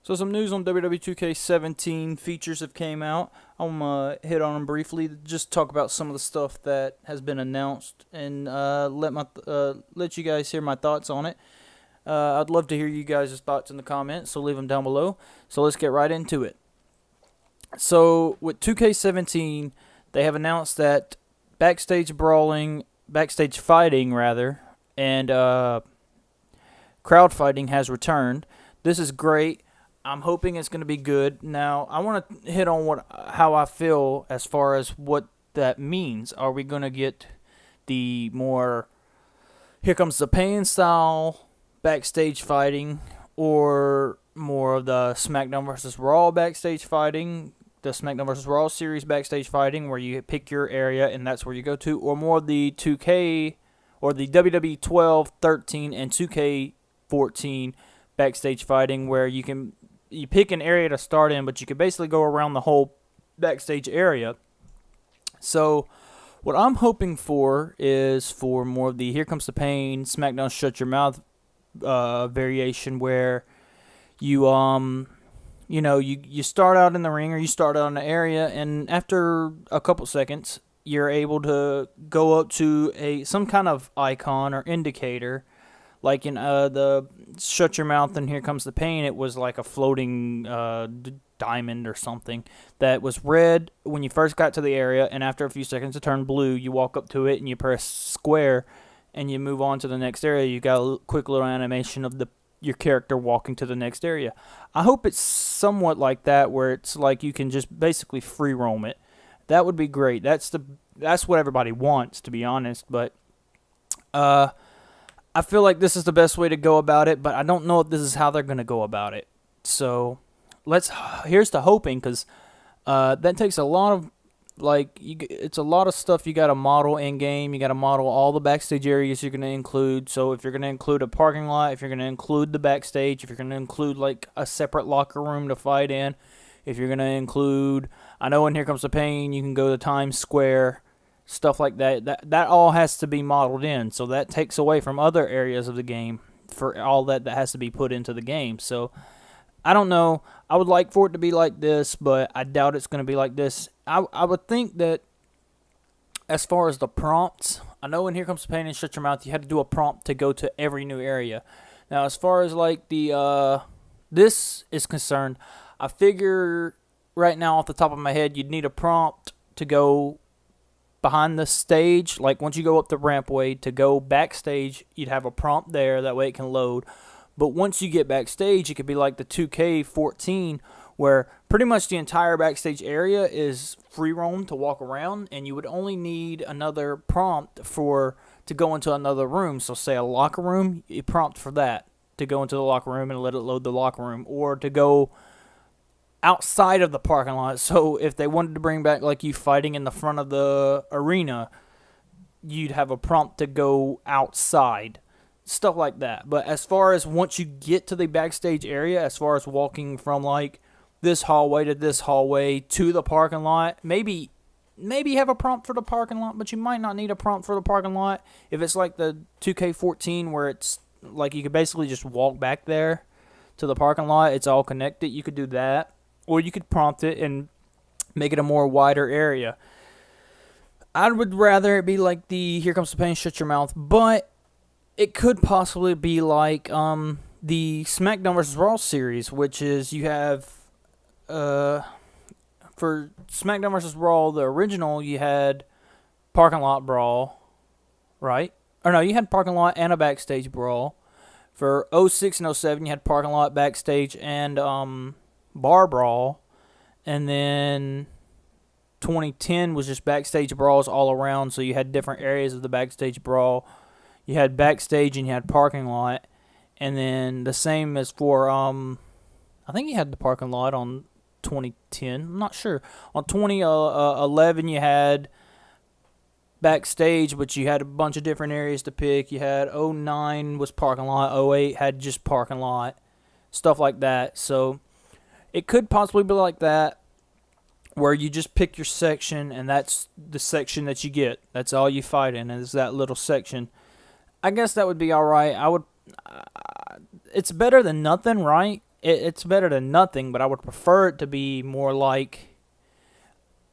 So some news on WWE 2K17 features have came out. I'm gonna hit on them briefly. Just talk about some of the stuff that has been announced and let you guys hear my thoughts on it. I'd love to hear you guys' thoughts in the comments, so leave them down below. So let's get right into it. So with 2K17, they have announced that backstage fighting rather, and crowd fighting has returned. This is great. I'm hoping it's going to be good. Now, I want to hit on how I feel as far as what that means. Are we going to get the more here comes the pain style backstage fighting, or more of the SmackDown vs. Raw backstage fighting, the SmackDown vs. Raw series backstage fighting where you pick your area and that's where you go to, or more of the 2K or the WWE 12, 13, and 2K14 backstage fighting where you pick an area to start in, but you can basically go around the whole backstage area. So what I'm hoping for is for more of the Here Comes the Pain, SmackDown Shut Your Mouth variation where you start out in the ring or you start out in the area, and after a couple seconds you're able to go up to some kind of icon or indicator. Like in the Shut Your Mouth and Here Comes the Pain, it was like a floating diamond or something that was red when you first got to the area, and after a few seconds it turned blue. You walk up to it and you press square and you move on to the next area. You got a quick little animation of your character walking to the next area. I hope it's somewhat like that, where it's like you can just basically free roam it. That would be great. That's what everybody wants, to be honest, but I feel like this is the best way to go about it, but I don't know if this is how they're going to go about it. So here's to hoping, because that takes a lot of, it's a lot of stuff you got to model in game. You got to model all the backstage areas you're going to include. So if you're going to include a parking lot, if you're going to include the backstage, if you're going to include like a separate locker room to fight in, if you're going to include, I know in Here Comes the Pain, you can go to Times Square, stuff like that all has to be modeled in, so that takes away from other areas of the game for all that has to be put into the game. So I don't know. I would like for it to be like this, but I doubt it's going to be like this. I would think that as far as the prompts, I know in Here Comes the Pain and Shut Your Mouth, you had to do a prompt to go to every new area. Now, as far as like this is concerned, I figure right now off the top of my head, you'd need a prompt to go behind the stage. Like once you go up the rampway to go backstage, you'd have a prompt there, that way it can load. But once you get backstage, it could be like the 2K14 where pretty much the entire backstage area is free roam to walk around, and you would only need another prompt to go into another room. So say a locker room, you prompt for that to go into the locker room and let it load the locker room, or to go outside of the parking lot. So if they wanted to bring back like you fighting in the front of the arena, you'd have a prompt to go outside, stuff like that. But as far as once you get to the backstage area, as far as walking from like this hallway to this hallway to the parking lot, maybe have a prompt for the parking lot, but you might not need a prompt for the parking lot. If it's like the 2K14 where it's like you could basically just walk back there to the parking lot, it's all connected, you could do that. Or you could prompt it and make it a more wider area. I would rather it be like the Here Comes the Pain, Shut Your Mouth, but it could possibly be like the SmackDown vs. Raw series, which is you have for SmackDown vs. Raw, the original, you had parking lot brawl, right? Or no, you had parking lot and a backstage brawl. For 06 and 07, you had parking lot, backstage, and bar brawl. And then 2010 was just backstage brawls all around, so you had different areas of the backstage brawl. You had backstage and you had parking lot. And then the same as for I think you had the parking lot on 2010. I'm not sure. On 2011 you had backstage, but you had a bunch of different areas to pick. You had 09 was parking lot, 08 had just parking lot, stuff like that. So it could possibly be like that, where you just pick your section, and that's the section that you get. That's all you fight in, is that little section. I guess that would be all right. It's better than nothing, right? it's better than nothing, but I would prefer it to be more like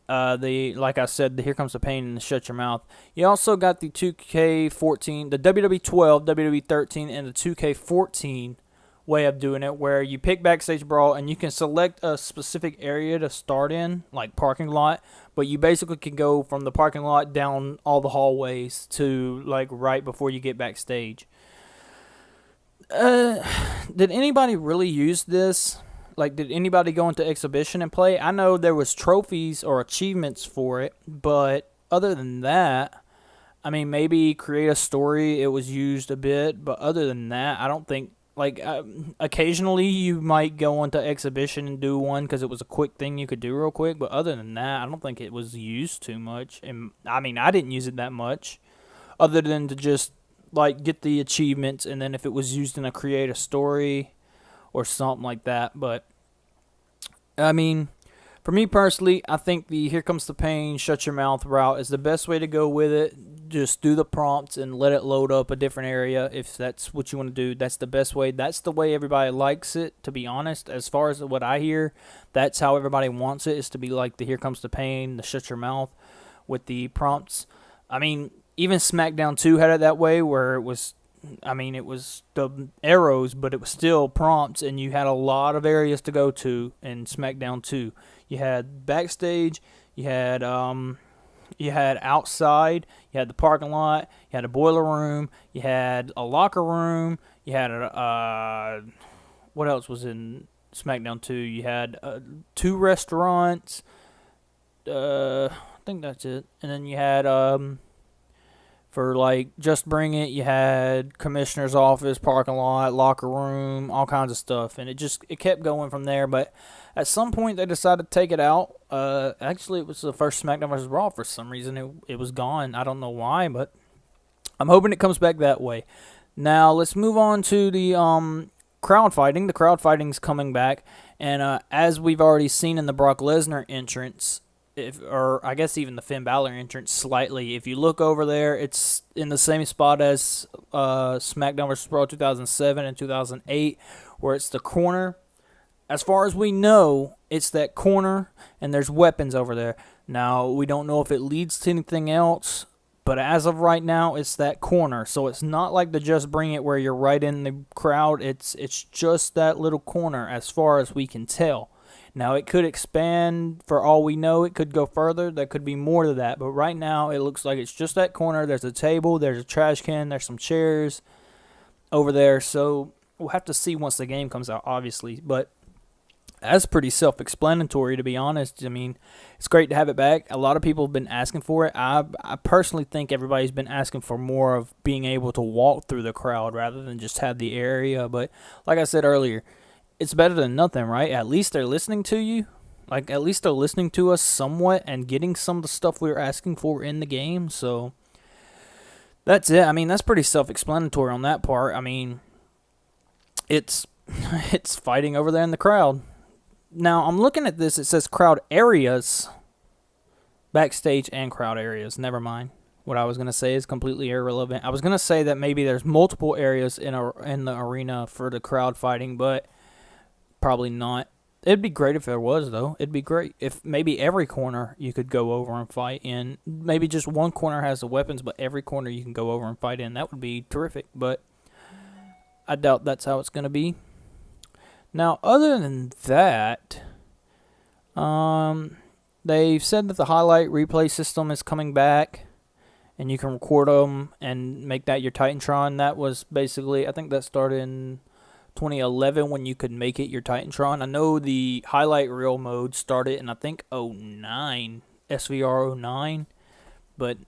like I said, the Here Comes the Pain and the Shut Your Mouth. You also got the 2K14, the WWE 12, WWE 13, and the 2K14 way of doing it, where you pick Backstage Brawl and you can select a specific area to start in, like parking lot, but you basically can go from the parking lot down all the hallways to like right before you get backstage. Did anybody really use this? Like, did anybody go into exhibition and play? I know there was trophies or achievements for it, but other than that, I mean, maybe create a story. It was used a bit, but other than that, I don't think. Like, occasionally you might go into exhibition and do one because it was a quick thing you could do real quick. But other than that, I don't think it was used too much. And I mean, I didn't use it that much, other than to just like get the achievements, and then if it was used in a create a story or something like that. But I mean, for me personally, I think the Here Comes the Pain, Shut Your Mouth route is the best way to go with it. Just do the prompts and let it load up a different area if that's what you want to do. That's the best way. That's the way everybody likes it, to be honest. As far as what I hear, that's how everybody wants it, is to be like the Here Comes the Pain, the Shut Your Mouth with the prompts. I mean, even SmackDown 2 had it that way, where it was, I mean, it was the arrows, but it was still prompts, and you had a lot of areas to go to in SmackDown 2. You had backstage, you had outside, you had the parking lot, you had a boiler room, you had a locker room, you had what else was in SmackDown 2? You had 2 restaurants. I think that's it. And then you had for like Just Bring It, you had commissioner's office, parking lot, locker room, all kinds of stuff, and it kept going from there. But at some point they decided to take it out. Actually, it was the first SmackDown vs. Raw. For some reason, it was gone. I don't know why, but I'm hoping it comes back that way. Now let's move on to the crowd fighting. The crowd fighting's coming back, and as we've already seen in the Brock Lesnar entrance, or I guess even the Finn Balor entrance slightly. If you look over there, it's in the same spot as SmackDown vs. Raw 2007 and 2008, where it's the corner. As far as we know, it's that corner, and there's weapons over there. Now, we don't know if it leads to anything else, but as of right now, it's that corner. So it's not like the Just Bring It where you're right in the crowd. It's just that little corner as far as we can tell. Now, it could expand for all we know. It could go further. There could be more to that. But right now, it looks like it's just that corner. There's a table. There's a trash can. There's some chairs over there. So we'll have to see once the game comes out, obviously. But that's pretty self-explanatory, to be honest. I mean, it's great to have it back. A lot of people have been asking for it. I personally think everybody's been asking for more of being able to walk through the crowd rather than just have the area. But like I said earlier, it's better than nothing, right? At least they're listening to you. Like, at least they're listening to us somewhat and getting some of the stuff we were asking for in the game. So that's it. I mean, that's pretty self-explanatory on that part. I mean, it's fighting over there in the crowd. Now, I'm looking at this. It says crowd areas, backstage and crowd areas. Never mind. What I was going to say is completely irrelevant. I was going to say that maybe there's multiple areas in the arena for the crowd fighting, but probably not. It'd be great if there was, though. It'd be great if maybe every corner you could go over and fight in. Maybe just one corner has the weapons, but every corner you can go over and fight in. That would be terrific, but I doubt that's how it's going to be. Now, other than that, they've said that the highlight replay system is coming back, and you can record them and make that your Titantron. That was basically, I think that started in 2011 when you could make it your Titantron. I know the highlight reel mode started in, I think, 09, SVR 09, but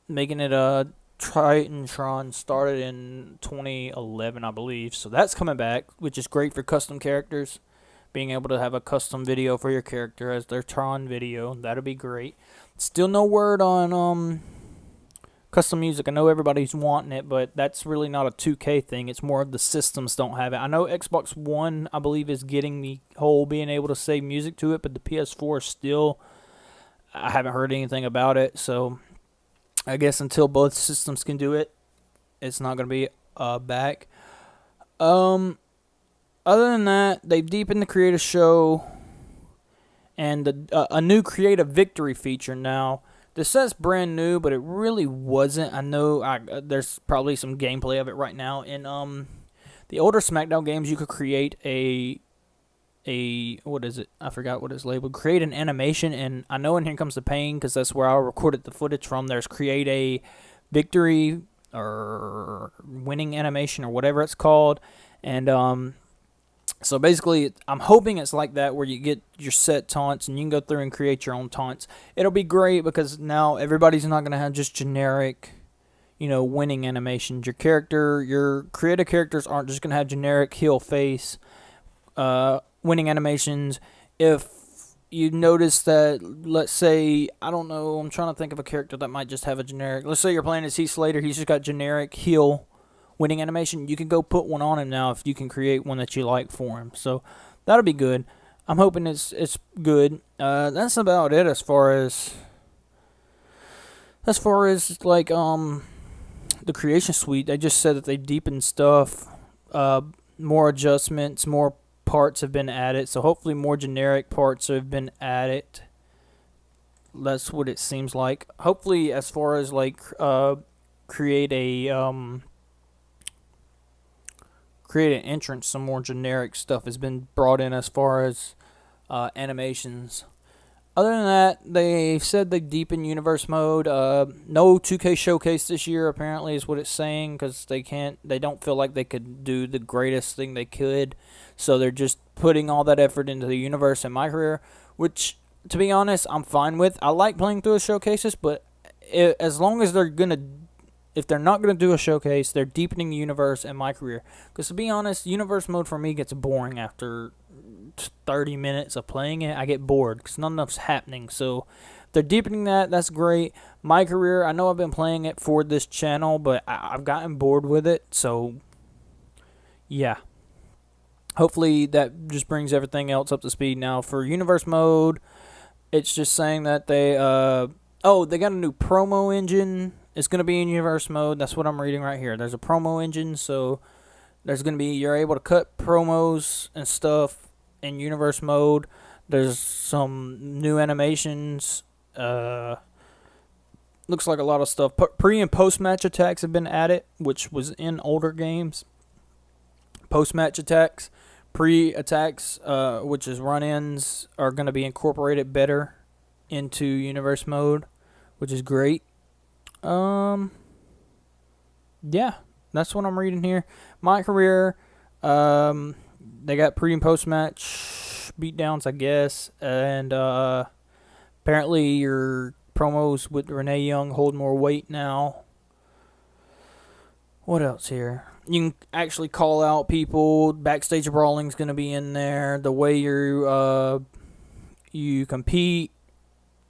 making it a Titantron started in 2011, I believe. So that's coming back, which is great for custom characters. Being able to have a custom video for your character as their Tron video, that'll be great. Still no word on custom music. I know everybody's wanting it, but that's really not a 2K thing. It's more of the systems don't have it. I know Xbox One, I believe, is getting the whole being able to save music to it, but the PS4 still, I haven't heard anything about it. So I guess until both systems can do it, it's not going to be back. Other than that, they've deepened the creative show and a new creative victory feature now. This says brand new, but it really wasn't. I know there's probably some gameplay of it right now. In the older SmackDown games, you could create a what is it? I forgot what it's labeled. Create an animation, and I know in Here Comes the Pain, because that's where I recorded the footage from. There's create a victory or winning animation or whatever it's called, and so basically, I'm hoping it's like that where you get your set taunts and you can go through and create your own taunts. It'll be great because now everybody's not going to have just generic, winning animations. Your creative characters aren't just going to have generic heel face winning animations. If you notice that, let's say, I don't know, I'm trying to think of a character that might just have a generic. Let's say you're playing as Heath Slater, he's just got generic heel winning animation. You can go put one on him now if you can create one that you like for him. So that'll be good. I'm hoping it's good. That's about it as far as like the creation suite. They just said that they deepened stuff, more adjustments, more parts have been added. So hopefully more generic parts have been added. That's what it seems like. Hopefully, as far as like create an entrance, some more generic stuff has been brought in as far as animations. Other than that, they said they deepened universe mode. No 2K showcase this year, apparently, is what it's saying, because they don't feel like they could do the greatest thing they could. So they're just putting all that effort into the universe and my career, which, to be honest, I'm fine with. I like playing through the showcases, but as long as if they're not going to do a showcase, they're deepening the universe and my career. Because to be honest, universe mode for me gets boring after 30 minutes of playing it. I get bored because not enough's happening. So if they're deepening that, that's great. My career, I know I've been playing it for this channel, but I've gotten bored with it. So yeah. Hopefully that just brings everything else up to speed. Now for universe mode, it's just saying that they got a new promo engine. It's going to be in universe mode. That's what I'm reading right here. There's a promo engine, so you're able to cut promos and stuff in universe mode. There's some new animations. Looks like a lot of stuff. Pre and post match attacks have been added, which was in older games. Post match attacks, pre attacks, which is run-ins, are going to be incorporated better into universe mode, which is great. Yeah, that's what I'm reading here. My career, they got pre and post match beatdowns, I guess, and apparently your promos with Renee Young hold more weight now. What else here? You can actually call out people. Backstage brawling is going to be in there. The way you compete,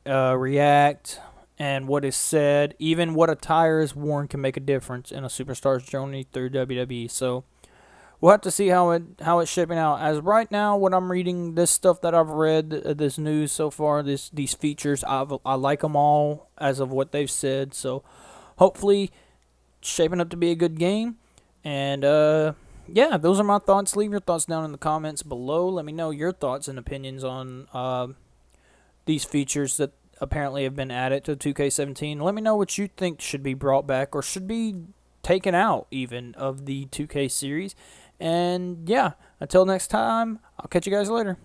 react, and what is said, even what attire is worn, can make a difference in a superstar's journey through WWE. So we'll have to see how it's shaping out. As of right now, what I'm reading, this stuff that I've read, this news so far, these features, I like them all as of what they've said. So hopefully, it's shaping up to be a good game. And yeah, those are my thoughts. Leave your thoughts down in the comments below. Let me know your thoughts and opinions on these features that apparently have been added to 2K17. Let me know what you think should be brought back or should be taken out even of the 2K series. And yeah, until next time, I'll catch you guys later.